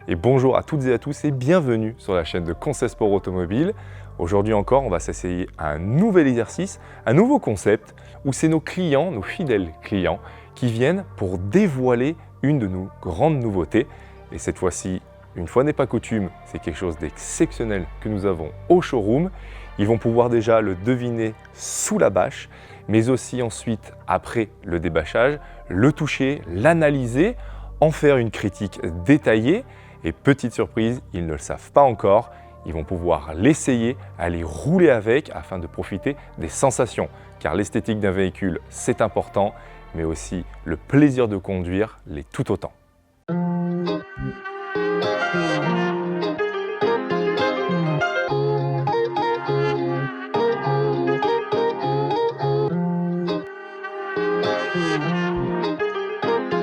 Et bonjour à toutes et à tous et bienvenue sur la chaîne de Conseil Sport Automobile. Aujourd'hui encore, on va s'essayer à un nouvel exercice, un nouveau concept où c'est nos clients, nos fidèles clients, qui viennent pour dévoiler une de nos grandes nouveautés. Et cette fois-ci, une fois n'est pas coutume, c'est quelque chose d'exceptionnel que nous avons au showroom. Ils vont pouvoir déjà le deviner sous la bâche, mais aussi ensuite, après le débâchage, le toucher, l'analyser, en faire une critique détaillée. Et petite surprise, ils ne le savent pas encore, ils vont pouvoir l'essayer, aller rouler avec afin de profiter des sensations. Car l'esthétique d'un véhicule, c'est important, mais aussi le plaisir de conduire l'est tout autant.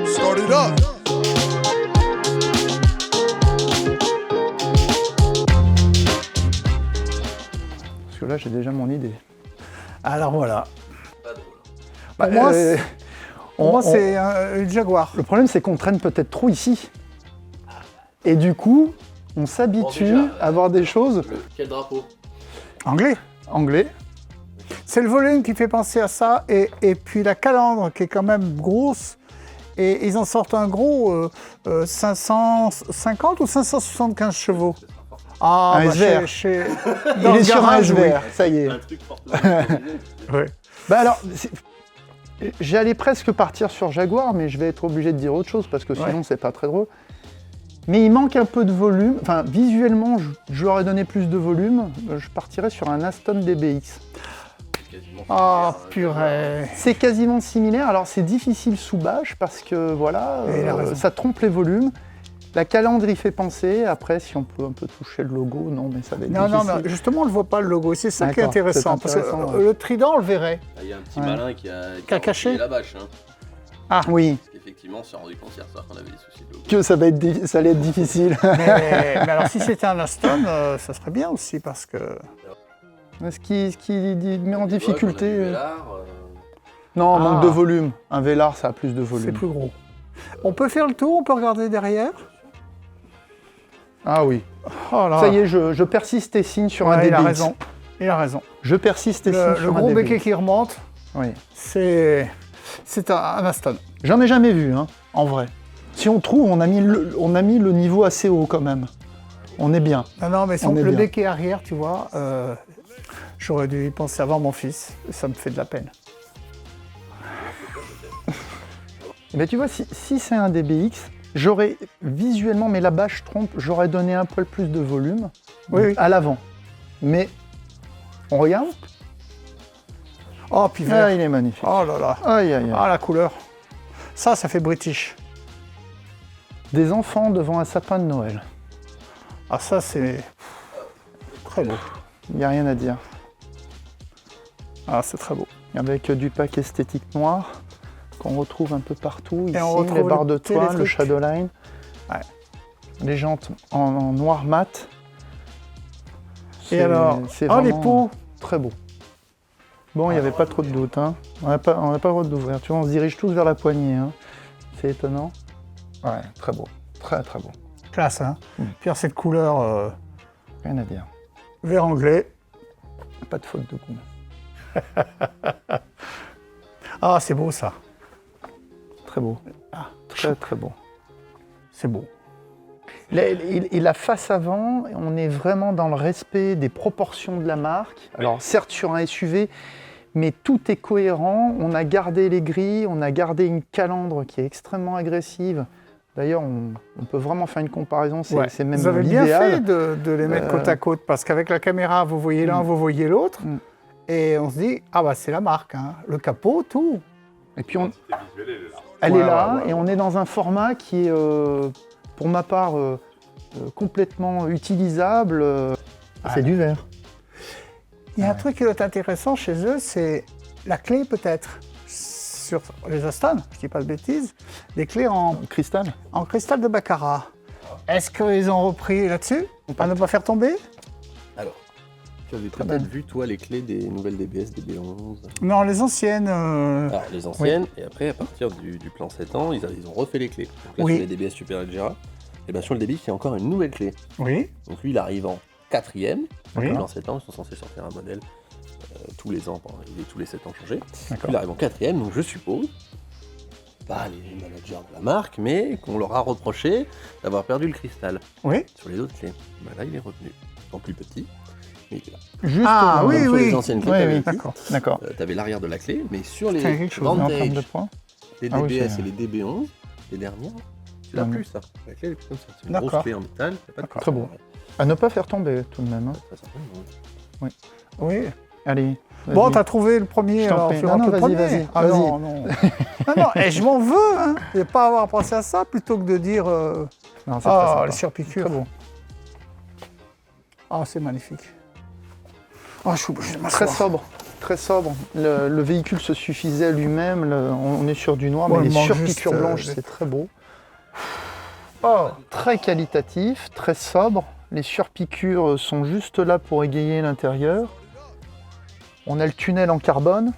Start it up. Parce que là, j'ai déjà mon idée. Alors voilà. Bah, Pour moi, c'est une Jaguar. Le problème, c'est qu'on traîne peut-être trop ici. Et du coup, on s'habitue à avoir des choses Quel drapeau? Anglais. anglais. C'est le volume qui fait penser à ça. Et puis la calandre qui est quand même grosse. Et ils en sortent un gros 550 ou 575 chevaux. Ah, Un SVR. dans Il est le sur un garage, oui. SVR, ça y est. Un truc fortement organisé. Ouais. Bah alors, j'allais presque partir sur Jaguar, mais je vais être obligé de dire autre chose parce que sinon, c'est pas très drôle. Mais il manque un peu de volume. Enfin, visuellement, je leur ai donné plus de volume. Je partirais sur un Aston DBX. Quasiment Ah, similaire, purée. C'est quasiment similaire. Alors, c'est difficile sous bâche parce que voilà, Et il a raison. ça trompe les volumes. La calandre y fait penser. Après, si on peut un peu toucher le logo, non, mais ça va être Non, difficile. mais justement, on ne voit pas le logo. C'est ça qui est D'accord, intéressant. c'est Parce que intéressant, ouais. le trident, on le verrait. Ah, il y a un petit Ouais. malin qui a caché. renvoyé la bâche. Hein. Oui, Parce qu'effectivement, on s'est rendu compte hier soir qu'on avait des soucis de logo. que ça, ça allait être difficile. Mais alors, si c'était un Aston, ça serait bien aussi parce que. Ce qui met en On a difficulté. du Velar, Non, Ah. manque de volume. Un Velar, ça a plus de C'est volume. plus gros. On peut faire le tour, on peut regarder derrière. Ah oui. Oh là. Ça y est, je persiste et signe sur un Ouais, il a DBX. raison. Il a raison. Je persiste et signe Le sur un gros DBX. béquet qui remonte, Oui. c'est un Aston. J'en ai jamais vu, hein, en vrai. Si on trouve, on a mis le niveau assez haut quand même. On est bien. Non, mais On est le bien. béquet arrière, tu vois, j'aurais dû y penser avant mon fils. Ça me fait de la peine. Mais tu vois, si c'est un DBX, j'aurais visuellement, mais la bâche trompe, j'aurais donné un peu plus de volume Oui. à l'avant. Mais on regarde. Oh, puis Ah, vert. il est magnifique. Oh là là. Aïe, aïe, aïe. Ah, la couleur. Ça fait British. Des enfants devant un sapin de Noël. Ah, ça, c'est très beau. Il n'y a rien à dire. Ah, c'est très beau. Avec du pack esthétique noir qu'on retrouve un peu partout. Ici, on retrouve les barres le de toile, le télétruc. shadowline. Ouais. Les jantes en noir mat. Et alors, c'est oh, les vraiment pots. très beau. Bon, il n'y avait pas trop de doute. Hein. On n'a pas le droit d'ouvrir. Tu vois, on se dirige tous vers la poignée. Hein. C'est étonnant. Ouais, très beau. Très, très beau. Classe, hein. Puis cette couleur Rien à dire. vert anglais. Pas de faute de goût. Ah, c'est beau, ça. Très beau. Très, très beau. C'est beau. Et la face avant, on est vraiment dans le respect des proportions de la marque. Alors certes sur un SUV, mais tout est cohérent. On a gardé les grilles, on a gardé une calandre qui est extrêmement agressive. D'ailleurs, on peut vraiment faire une comparaison, c'est même Vous avez bien l'idéal. fait de les mettre côte à côte, parce qu'avec la caméra, vous voyez l'un, vous voyez l'autre, et on se dit, ah bah c'est la marque, hein. Le capot, tout. Et puis elle Ouais, est là, ouais, ouais. et on est dans un format qui est, pour ma part, complètement utilisable. C'est du verre. Il y a un truc qui doit être intéressant chez eux, c'est la clé peut-être. Sur les Aston, je dis pas de bêtises, des clés en Cristal. cristal de baccarat. Est-ce qu'ils ont repris là-dessus, à ne pas faire tomber? Alors, tu avais Très peut-être bien. vu, toi, les clés des nouvelles DBS, DB11. Non, les anciennes. Alors, les anciennes, et après, à partir du plan 7 ans, ils ont refait les clés. Donc là, Oui. sur les DBS Super Leggera. Et bien sur le débit, il y a encore une nouvelle clé. Oui. Donc lui, il arrive en 4e. Oui. Dans 7 ans, ils sont censés sortir un modèle tous les ans, il est tous les 7 ans changé. D'accord. Il arrive en 4e, donc je suppose, pas les managers de la marque, mais qu'on leur a reproché d'avoir perdu le cristal Oui. sur les autres clés. Ben là, il est revenu, en plus petit, mais il est là. Juste Ah, Comme oui, sur oui. les anciennes clés, Oui, t'avais oui, ici, d'accord. D'accord. t'avais l'arrière de la clé, mais sur les C'est quelque chose, en En termes Vantage, de points. les Ah oui, DBS c'est- et les DB11, les dernières, tu l'as Ouais. plus ça. La clé elle est plus comme ça. C'est une D'accord. grosse clé en métal. y a pas de Très beau. À ne pas faire tomber tout de même. hein. Ça, certainement. Oui. Allez. Bon, vas-y. t'as trouvé le premier, Je t'en alors prie. tu Non, rentres non, le vas-y, premier. vas-y, Ah vas-y. non, non. non, non, et je m'en veux, hein, de pas avoir pensé à ça, plutôt que de dire Non, c'est très ah, sympa. les surpiqûres. Très beau. Ah, c'est magnifique. Ah, je suis obligé de Très m'asseoir. sobre. Très sobre. Le véhicule se suffisait à lui-même. On est sur du noir, Ouais, mais il les manque surpiqûres juste, blanches, c'est très beau. Oh, très qualitatif, très sobre. Les surpiqûres sont juste là pour égayer l'intérieur. On a le tunnel en carbone.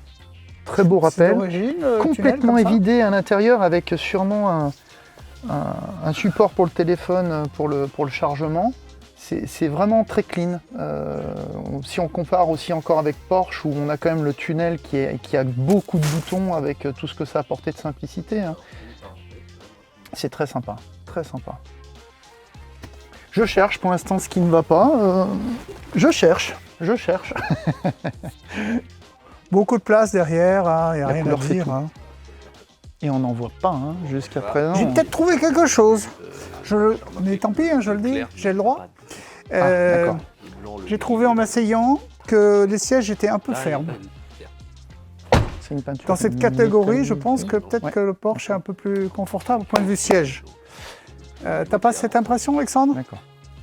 Très beau C'est rappel. d'origine, le tunnel, Complètement comme ça évidé à l'intérieur avec sûrement un support pour le téléphone pour le chargement. C'est vraiment très clean. Si on compare aussi encore avec Porsche où on a quand même le tunnel qui a beaucoup de boutons avec tout ce que ça a apporté de simplicité. hein. C'est très sympa, très sympa. Je cherche pour l'instant ce qui ne va pas. Je cherche. Beaucoup de place derrière, il n'y a La rien à couleur, c'est dire. tout. hein. Et on n'en voit pas hein, jusqu'à présent. J'ai peut-être trouvé quelque chose. Mais tant pis, hein, je le dis, j'ai le droit. d'accord. J'ai trouvé en m'asseyant que les sièges étaient un peu fermes. C'est une peinture Dans cette catégorie, je métallique. pense que peut-être Ouais. que le Porsche est un peu plus confortable au point de vue siège. T'as pas cette impression, Alexandre? D'accord.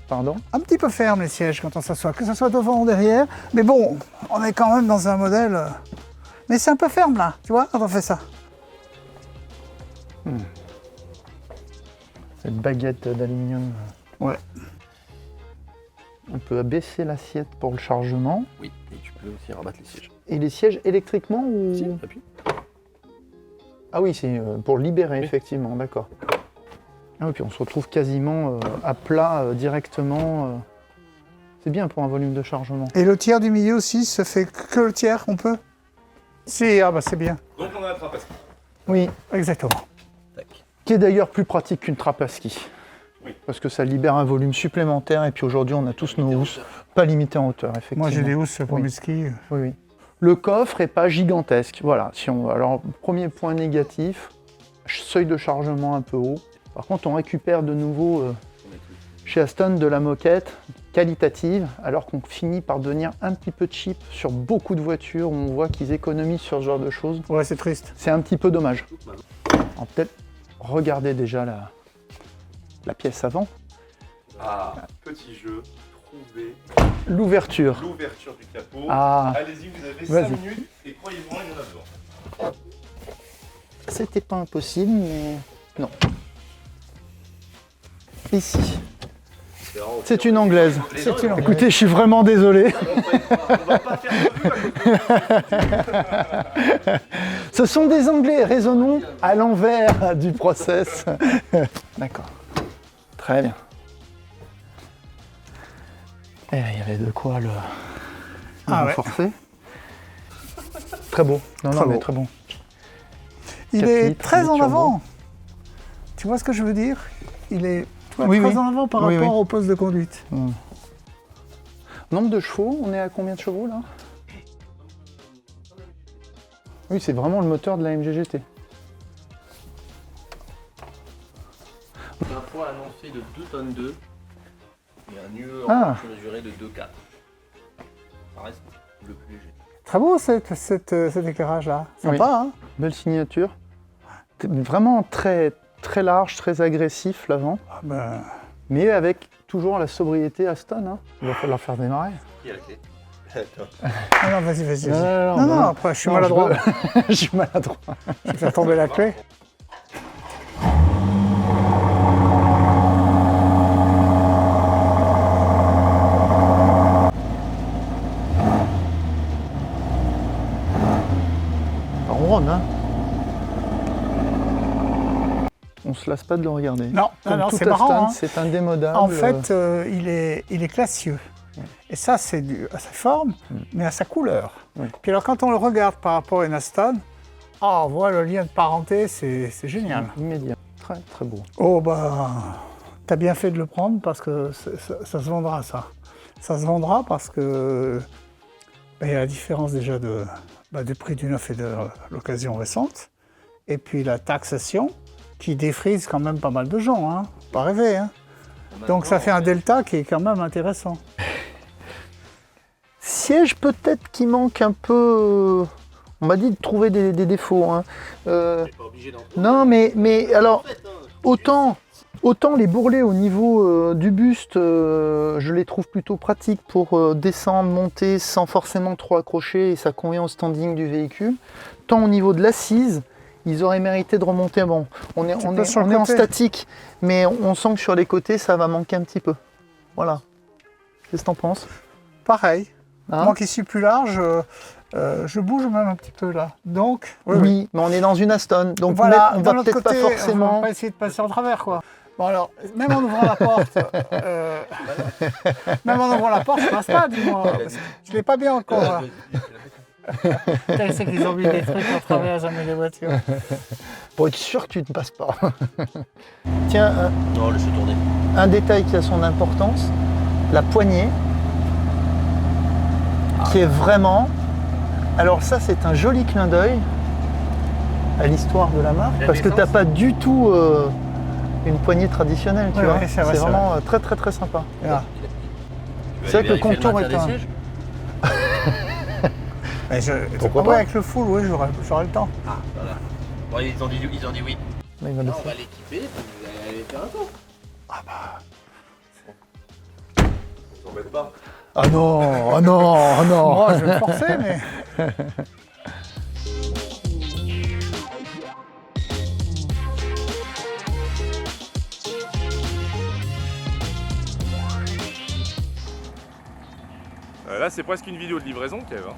Pardon? Un petit peu ferme les sièges quand on s'assoit, que ce soit devant ou derrière. Mais bon, on est quand même dans un modèle. Mais c'est un peu ferme là, tu vois, quand on fait ça. Cette baguette d'aluminium. Ouais. On peut abaisser l'assiette pour le chargement. Oui, et tu peux aussi rabattre les sièges. Et les sièges électriquement ou... Si, appuie. Ah oui, c'est pour libérer, Oui. effectivement, d'accord. Ah oui, puis on se retrouve quasiment à plat directement. C'est bien pour un volume de chargement. Et le tiers du milieu aussi, se fait que le tiers, on peut? Si, ah bah c'est bien. Donc on a attrapé à ski. Oui, Exactement. Tac. qui est d'ailleurs plus pratique qu'une trappe à ski. Oui. Parce que ça libère un volume supplémentaire et puis aujourd'hui on a tous nos housses, pas limitées en hauteur, effectivement. Moi j'ai des housses pour Oui. mes skis. Oui, oui. Le coffre est pas gigantesque. Voilà. Alors, premier point négatif, seuil de chargement un peu haut. Par contre, on récupère de nouveau chez Aston de la moquette qualitative, alors qu'on finit par devenir un petit peu cheap sur beaucoup de voitures où on voit qu'ils économisent sur ce genre de choses. Ouais, c'est triste. C'est un petit peu dommage. Alors, peut-être regarder déjà la pièce avant. Ah, petit jeu, trouver L'ouverture. l'ouverture du capot. Ah, Allez-y, vous avez Vas-y. 5 minutes et croyez-moi, il y en a besoin. c'était pas impossible, mais non. Ici. C'est une anglaise. C'est une anglaise. Écoutez, je suis vraiment désolé. On va pas faire de vue à cause de Ce sont des Anglais, raisonnons à l'envers du process. D'accord. Très bien. Et il y avait de quoi le Ah ouais. renforcer. Très beau. Non, Très non, mais beau. très bon. Il 4 est litres, très il est en turbo. avant. Tu vois ce que je veux dire? Il est Oui, très oui. en avant par Oui, rapport oui. au poste de conduite. Nombre de chevaux, on est à combien de chevaux là? Oui, c'est vraiment le moteur de la MGGT. Un poids annoncé de 2 tonnes 2 et un UE Ah. mesuré de 2,4. Ça reste le plus léger. Très beau cet éclairage-là. Sympa, hein? Belle signature. Vraiment très, très large, très agressif l'avant. Ah ben, Mais avec toujours la sobriété Aston. Hein. Il va falloir faire démarrer. Qui a la clé? ah non, vas-y, vas-y. Non, vas-y. non, Non, non, après, je suis Non, maladroit. Je suis maladroit. Je vais faire tomber la clé. On ronronne, hein. On se se lasse pas de le regarder. Non, Comme non, tout c'est marrant. Aston, Hein. c'est indémodable. En fait, il est classieux. Et ça, c'est dû à sa forme, mais à sa couleur. Oui. Puis alors, quand on le regarde par rapport à une Aston, on voit le lien de parenté, c'est génial. Immédiat. Très, très beau. Oh, bah, t'as bien fait de le prendre parce que ça se vendra, ça. Ça se vendra parce que il y a la différence déjà du prix du neuf et de l'occasion récente. Et puis la taxation qui défrise quand même pas mal de gens, hein. Pas rêver, hein. Donc ça fait un delta qui est quand même intéressant. Siège peut-être qui manque un peu. On m'a dit de trouver des défauts. Hein. Pas obligé d'en Non, mais alors, autant les bourrelets au niveau du buste, je les trouve plutôt pratiques pour descendre, monter sans forcément trop accrocher et ça convient au standing du véhicule. Tant au niveau de l'assise, ils auraient mérité de remonter. Bon, on est en statique, mais on sent que sur les côtés, ça va manquer un petit peu. Voilà. Qu'est-ce que t'en penses? Pareil. Hein? Moi qui suis plus large, je bouge même un petit peu là. Donc, Oui, mais on est dans une Aston, donc voilà, on d'un va autre peut-être pas côté, on forcément. va pas essayer de passer en travers, quoi. Bon alors, même en ouvrant la porte, je passe pas, dis-moi. Je l'ai pas bien encore. Là. C'est qu'ils ont mis des trucs en travers, jamais les voitures. Pour être sûr que tu ne passes pas. Tiens, Non, laisse tourner. un détail qui a son importance, la poignée, qui est vraiment... Alors ça, c'est un joli clin d'œil à l'histoire de la marque, parce que tu n'as pas du tout une poignée traditionnelle, tu Ouais, vois. ouais, c'est vrai, c'est c'est vraiment très très très sympa. Voilà. C'est vrai que le contour est un... Mais Pourquoi ouais, pas? avec le full, oui, j'aurai le temps. Ah, voilà. Bon, ils ont dit oui. Mais il va Non, laisser. on va l'équiper, vous allez aller faire un tour. Vous embête pas. Ah non, ah non, ah non. Moi, je vais me forcer, mais... Là, c'est presque une vidéo de livraison, Kev. Hein.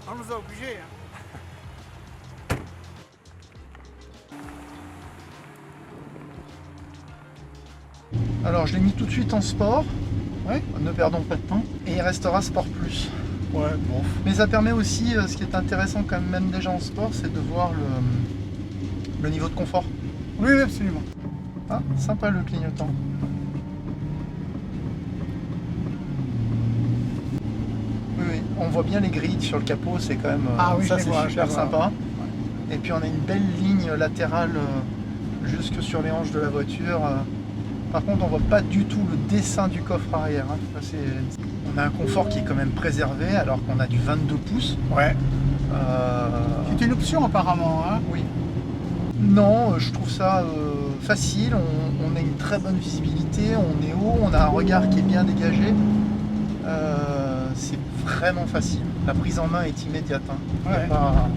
On nous a obligés. Hein. Alors, je l'ai mis tout de suite en sport. Ouais, ne perdons pas de temps. Et il restera sport plus. Ouais, bon. Mais ça permet aussi, ce qui est intéressant quand même déjà en sport, c'est de voir le niveau de confort. Oui, oui, absolument. Ah, sympa le clignotant. Oui, oui, on voit bien les grilles sur le capot, c'est quand même Ah oui, ça je les c'est vois, je super les vois. sympa. Et puis on a une belle ligne latérale jusque sur les hanches de la voiture. Par contre, on voit pas du tout le dessin du coffre arrière. Hein. Ça, on a un confort qui est quand même préservé alors qu'on a du 22 pouces. Ouais. Euh, C'est une option apparemment. Hein. Oui. Non, je trouve ça facile. On a une très bonne visibilité, on est haut, on a un regard qui est bien dégagé. C'est vraiment facile. La prise en main est immédiate. Hein. Il y a Ouais. pas-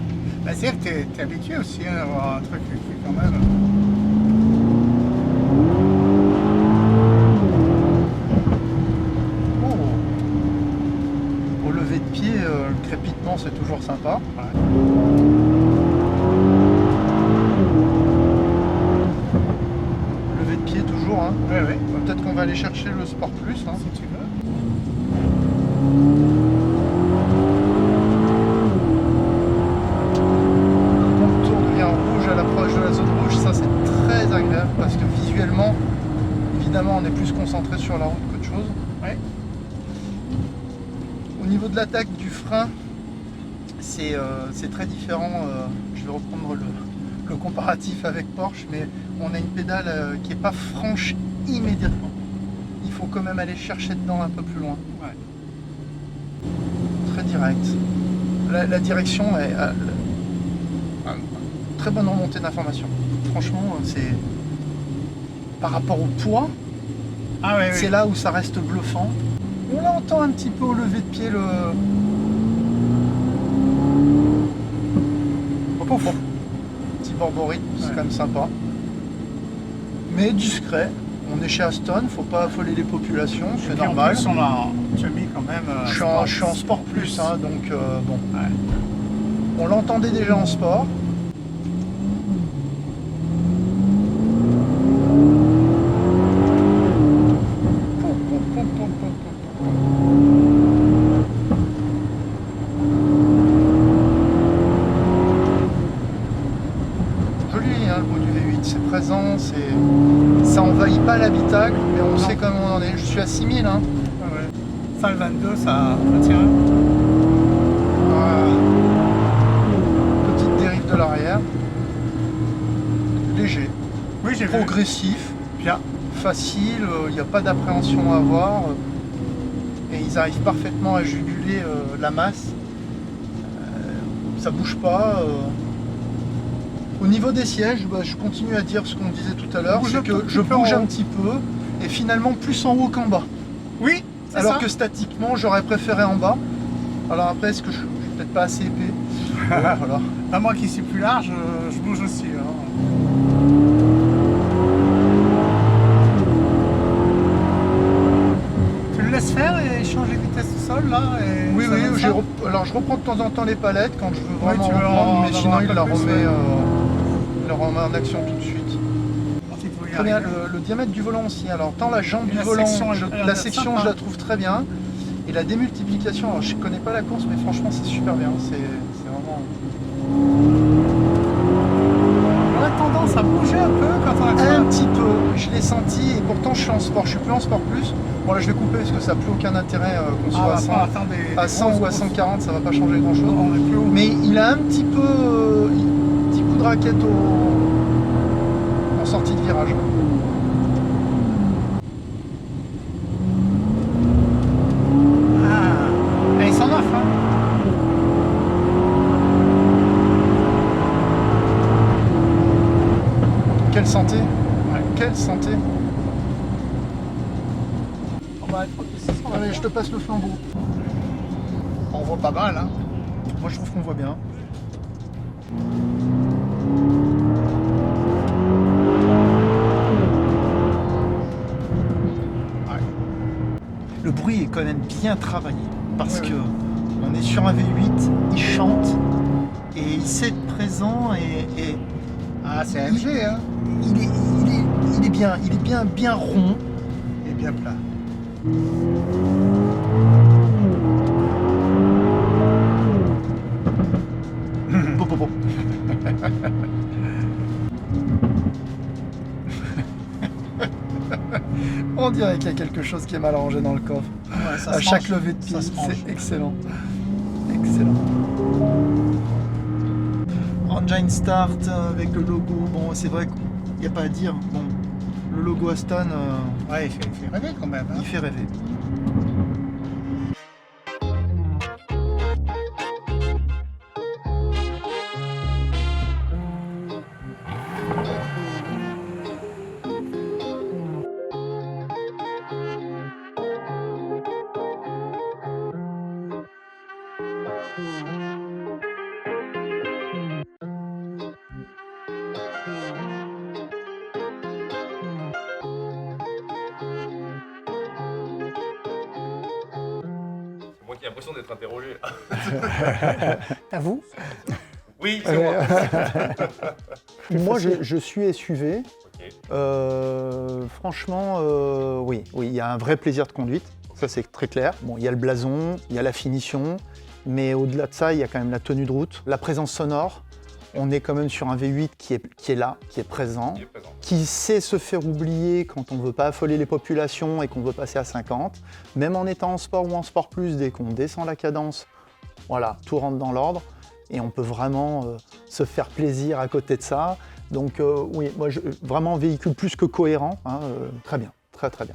Bah, c'est-à-dire que t'es habitué aussi hein, à avoir un truc qui est quand même... Au lever de pied, le crépitement c'est toujours sympa. Lever de pied toujours. Hein. Ouais, ouais. Peut-être qu'on va aller chercher le Sport Plus. Hein. Si tu veux. Le contour devient rouge à l'approche de la zone rouge, ça c'est très agréable parce que visuellement, évidemment, on est plus concentré sur la route qu'autre chose. Ouais. Au niveau de l'attaque du frein, c'est très différent. Je vais reprendre le comparatif avec Porsche, mais on a une pédale qui n'est pas franche immédiatement. Il faut quand même aller chercher dedans un peu plus loin. Ouais. Très direct. La direction est très bonne remontée d'informations. Franchement, c'est par rapport au poids, Ah ouais, c'est oui. là où ça reste bluffant. On l'entend un petit peu au lever de pied le. Hop, hop, hop. Petit borborite, c'est Ouais. quand même sympa. Mais discret. On est chez Aston, faut pas affoler les populations, c'est Puis en normal. plus, tu as mis quand même... Je suis en sport plus, hein, donc bon. Ouais. On l'entendait déjà en sport. n'envahit pas l'habitacle, mais on sait comment on en est. Je suis à 6000. Hein. Ouais. Ça, le 22, ça tire. Voilà. Petite dérive de l'arrière. Léger. Oui, j'ai vu. Progressif. Bien. Facile. Il n'y a pas d'appréhension à avoir. Et ils arrivent parfaitement à juguler la masse. Ça bouge pas. Au niveau des sièges, je continue à dire ce qu'on disait tout à l'heure, c'est que je bouge un petit peu et finalement plus en haut qu'en bas. Oui, c'est Alors ça. que statiquement, j'aurais préféré en bas. Alors après, est-ce que je suis peut-être pas assez épais? Voilà. À moi qui suis plus large, je bouge aussi. Hein. Tu le laisses faire et change les vitesses au sol là et Oui, ça oui, donne ça alors je reprends de temps en temps les palettes quand je veux vraiment tu veux reprendre, en mais sinon avoir un il peu la plus, remet, ouais. il la remet en action tout de suite. Il faut y Très bien, arriver. le diamètre du volant aussi. Alors tant la jambe Et du la volant, section, elle a la l'air section sympa. je la trouve très bien. Et la démultiplication, alors je connais pas la course, mais franchement c'est super bien. C'est vraiment... On a tendance à bouger un peu quand on Un accélère. petit peu, je l'ai senti et pourtant je suis en sport, je suis plus en sport plus. Bon là je vais couper parce que ça n'a plus aucun intérêt qu'on soit Ah, à 100, pas attendre des à 100 ou à 140, ça va pas changer grand chose. On est plus haut. Mais il a un petit peu, petit coup de raquette en sortie de virage. Ah, et il s'en offre. Hein. Quelle santé, quelle santé. On va être plus 600. Allez, je te passe le flambeau. On voit pas mal. Hein. Moi je trouve qu'on voit bien. Le bruit est quand même bien travaillé parce que on est sur un V8, il chante et il sait être présent et Ah, c'est AMG. Hein. il est bien rond. Il est bien plat. Bon, bon, bon. On dirait qu'il y a quelque chose qui est mal rangé dans le coffre. Ouais, ça À se chaque mange. levée de pied, Ça se mange. c'est excellent. Excellent. Engine Start avec le logo, bon c'est vrai qu'il n'y a pas à dire. Bon, le logo Aston, Ouais, il fait rêver quand même. Hein. il fait rêver. C'est moi qui ai l'impression d'être interrogé là. À vous. Oui, c'est moi. Moi je suis SUV. Ok. Franchement, oui, il y a un vrai plaisir de conduite, ça c'est très clair. Bon, il y a le blason, il y a la finition, mais au-delà de ça, il y a quand même la tenue de route, la présence sonore. On est quand même sur un V8 qui est là, qui est présent, Il est présent. qui sait se faire oublier quand on ne veut pas affoler les populations et qu'on veut passer à 50. Même en étant en sport ou en sport plus, dès qu'on descend la cadence, voilà, tout rentre dans l'ordre et on peut vraiment se faire plaisir à côté de ça. Donc oui, moi vraiment un véhicule plus que cohérent, hein, très bien, très très bien.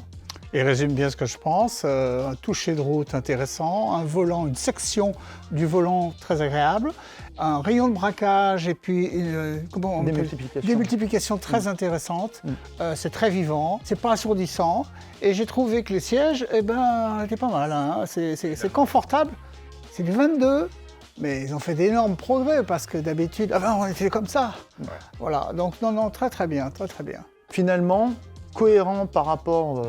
Il résume bien ce que je pense. Un toucher de route intéressant, un volant, une section du volant très agréable, un rayon de braquage et puis comment on Des peut- multiplications. des multiplications très intéressantes. C'est très vivant, c'est pas assourdissant. Et j'ai trouvé que les sièges, eh ben, étaient pas mal. Hein. C'est confortable. C'est du 22. Mais ils ont fait d'énormes progrès parce que d'habitude, avant on était comme ça. Ouais. Voilà, donc non, très très bien, très très bien. Finalement, cohérent par rapport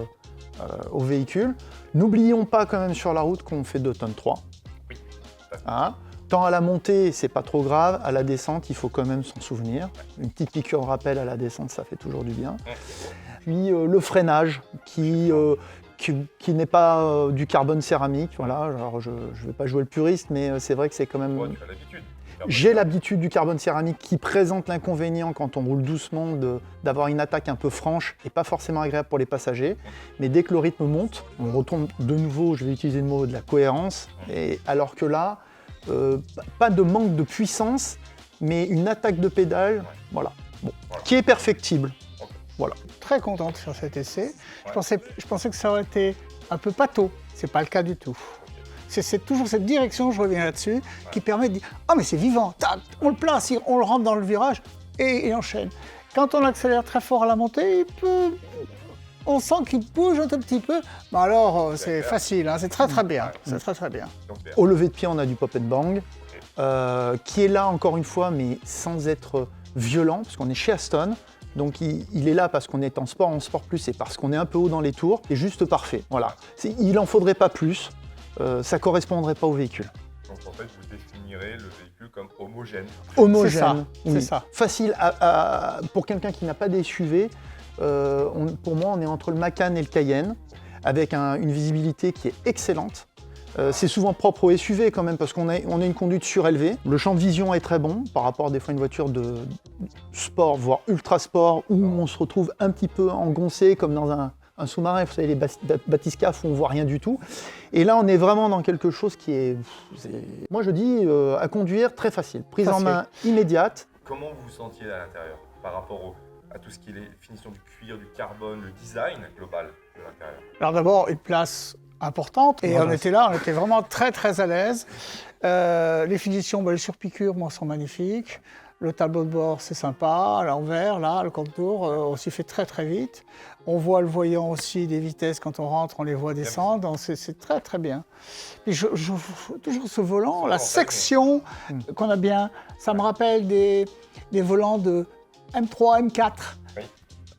au véhicule. N'oublions pas quand même sur la route qu'on fait 2 tonnes 3. Oui, tout à fait. Hein. Tant à la montée, c'est pas trop grave. À la descente, il faut quand même s'en souvenir. Une petite piqûre de rappel à la descente, ça fait toujours du bien. Puis le freinage qui n'est pas du carbone céramique. Voilà. Alors je ne vais pas jouer le puriste, mais c'est vrai que c'est quand même... Ouais, tu as l'habitude. J'ai l'habitude du carbone céramique qui présente l'inconvénient quand on roule doucement d'avoir une attaque un peu franche et pas forcément agréable pour les passagers. Mais dès que le rythme monte, on retombe de nouveau, je vais utiliser le mot de la cohérence, et alors que là, pas de manque de puissance, mais une attaque de pédale, voilà. Bon. Qui est perfectible. Voilà. Très contente sur cet essai. Je pensais que ça aurait été un peu pâteau. C'est pas le cas du tout. C'est toujours cette direction, je reviens là-dessus, qui permet de dire « Ah mais c'est vivant, tac, on le place, on le rentre dans le virage et il enchaîne ». Quand on accélère très fort à la montée, on sent qu'il bouge un tout petit peu. Mais alors, c'est facile, hein, c'est très bien. C'est très bien. Au lever de pied, on a du pop and bang, qui est là encore une fois, mais sans être violent, parce qu'on est chez Aston. Donc il est là parce qu'on est en sport plus et parce qu'on est un peu haut dans les tours, et juste parfait. Voilà. Il n'en faudrait pas plus. Ça ne correspondrait pas au véhicule. Donc en fait, vous définirez le véhicule comme homogène. Homogène, c'est ça. Facile pour quelqu'un qui n'a pas des SUV. Pour moi, on est entre le Macan et le Cayenne, avec une visibilité qui est excellente. C'est souvent propre au SUV quand même, parce qu'on a une conduite surélevée. Le champ de vision est très bon par rapport à des fois une voiture de sport, voire ultra sport, où on se retrouve un petit peu engoncé comme dans un sous-marin, vous savez, les bathyscaphes où on ne voit rien du tout. Et là, on est vraiment dans quelque chose qui est moi je dis, à conduire très facile. Prise en main immédiate. Comment vous vous sentiez à l'intérieur par rapport à tout ce qui est les finitions du cuir, du carbone, le design global de l'intérieur? Alors d'abord, une place importante, et on était là, on était vraiment très à l'aise. Les finitions, les surpiqûres, moi, sont magnifiques. Le tableau de bord, c'est sympa. À l'envers, là, le contour, on s'y fait très vite. On voit le voyant aussi des vitesses quand on rentre, on les voit descendre. Donc c'est très bien. Et toujours ce volant, la section qu'on a bien, ça me rappelle des volants de M3, M4. Oui.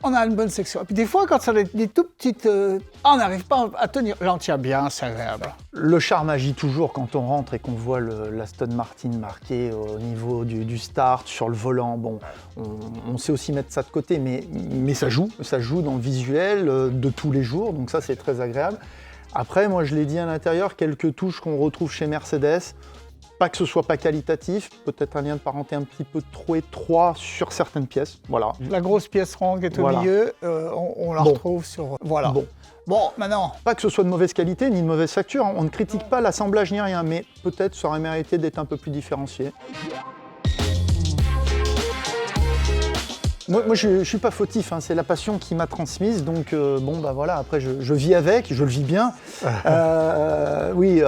On a une bonne section. Et puis des fois, quand ça a des tout petites... on n'arrive pas à tenir. Là, on tient bien, c'est agréable. Le charme agit toujours quand on rentre et qu'on voit l'Aston Martin marqué au niveau du start, sur le volant. Bon, on sait aussi mettre ça de côté, mais ça joue dans le visuel de tous les jours, donc ça, c'est très agréable. Après, moi, je l'ai dit à l'intérieur, quelques touches qu'on retrouve chez Mercedes. Pas que ce soit pas qualitatif, peut-être un lien de parenté un petit peu trop étroit sur certaines pièces. Voilà. La grosse pièce ronde qui est au milieu, on la retrouve sur... Voilà. Bon, maintenant... Pas que ce soit de mauvaise qualité ni de mauvaise facture, hein. On ne critique pas l'assemblage ni rien, mais peut-être ça aurait mérité d'être un peu plus différencié. Moi je suis pas fautif, hein, c'est la passion qui m'a transmise, donc voilà, après je vis avec, je le vis bien. Oui,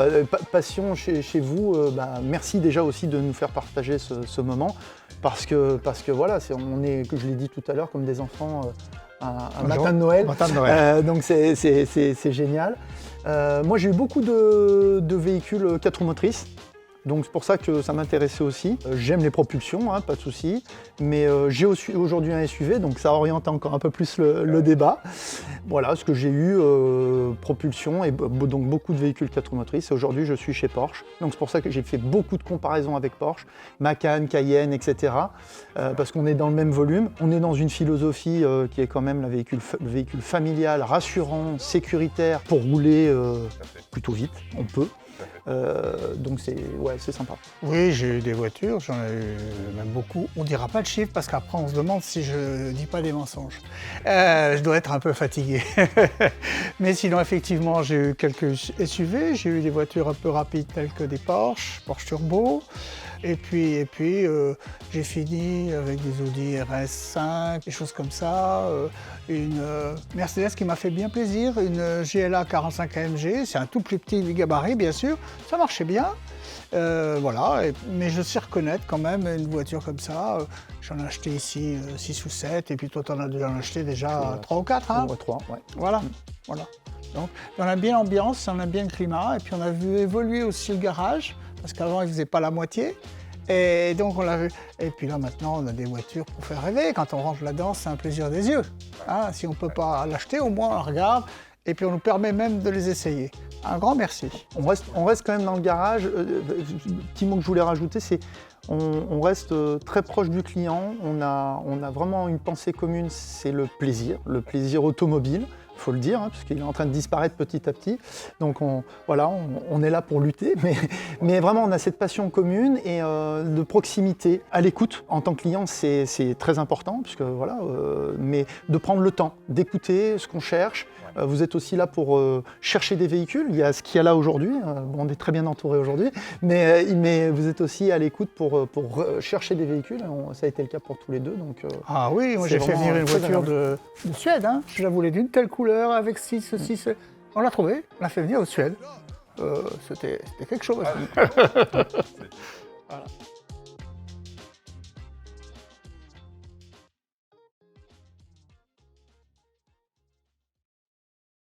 passion chez vous, merci déjà aussi de nous faire partager ce moment, parce que voilà, on est, que je l'ai dit tout à l'heure, comme des enfants un matin de Noël. Donc c'est génial. Moi j'ai eu beaucoup de véhicules 4 roues motrices. Donc c'est pour ça que ça m'intéressait aussi. J'aime les propulsions, hein, pas de souci, mais j'ai aujourd'hui un SUV, donc ça oriente encore un peu plus le débat. Voilà, ce que j'ai eu, propulsion, et donc beaucoup de véhicules 4 roues motrices. Aujourd'hui, je suis chez Porsche, donc c'est pour ça que j'ai fait beaucoup de comparaisons avec Porsche, Macan, Cayenne, etc. Parce qu'on est dans le même volume. On est dans une philosophie qui est quand même le véhicule familial, rassurant, sécuritaire, pour rouler plutôt vite, on peut. Donc c'est sympa. Oui, j'ai eu des voitures, j'en ai eu même beaucoup. On ne dira pas le chiffre parce qu'après on se demande si je ne dis pas des mensonges. Je dois être un peu fatigué. Mais sinon, effectivement, j'ai eu quelques SUV, j'ai eu des voitures un peu rapides telles que des Porsche Turbo. Et puis j'ai fini avec des Audi RS5, des choses comme ça. Une Mercedes qui m'a fait bien plaisir, une GLA 45 AMG, c'est un tout plus petit gabarit bien sûr, ça marchait bien. Voilà, mais je sais reconnaître quand même une voiture comme ça. J'en ai acheté ici 6 ou 7, et puis toi t'en as déjà acheté déjà 3 ou 4. Hein 3, ouais. Voilà. Donc on a bien l'ambiance, on a bien le climat, et puis on a vu évoluer aussi le garage, parce qu'avant il faisait pas la moitié. Et donc on l'a vu. Et puis là maintenant on a des voitures pour faire rêver. Quand on rentre là-dedans, c'est un plaisir des yeux. Hein, si on ne peut pas l'acheter, au moins on la regarde. Et puis on nous permet même de les essayer. Un grand merci. On reste quand même dans le garage. Petit mot que je voulais rajouter, c'est on reste très proche du client. On a vraiment une pensée commune, c'est le plaisir automobile. il faut le dire, hein, puisqu'il est en train de disparaître petit à petit. Donc on est là pour lutter, mais vraiment on a cette passion commune et de proximité. À l'écoute, en tant que client, c'est très important, puisque mais de prendre le temps, d'écouter ce qu'on cherche. Vous êtes aussi là pour chercher des véhicules. Il y a ce qu'il y a là aujourd'hui. On est très bien entouré aujourd'hui, mais vous êtes aussi à l'écoute pour chercher des véhicules. Ça a été le cas pour tous les deux. Donc, ah oui, moi c'est j'ai fait venir vraiment une très voiture agréable. de Suède. Hein. Je la voulais d'une telle couleur, avec ceci. On l'a trouvée, on l'a fait venir de Suède. C'était quelque chose.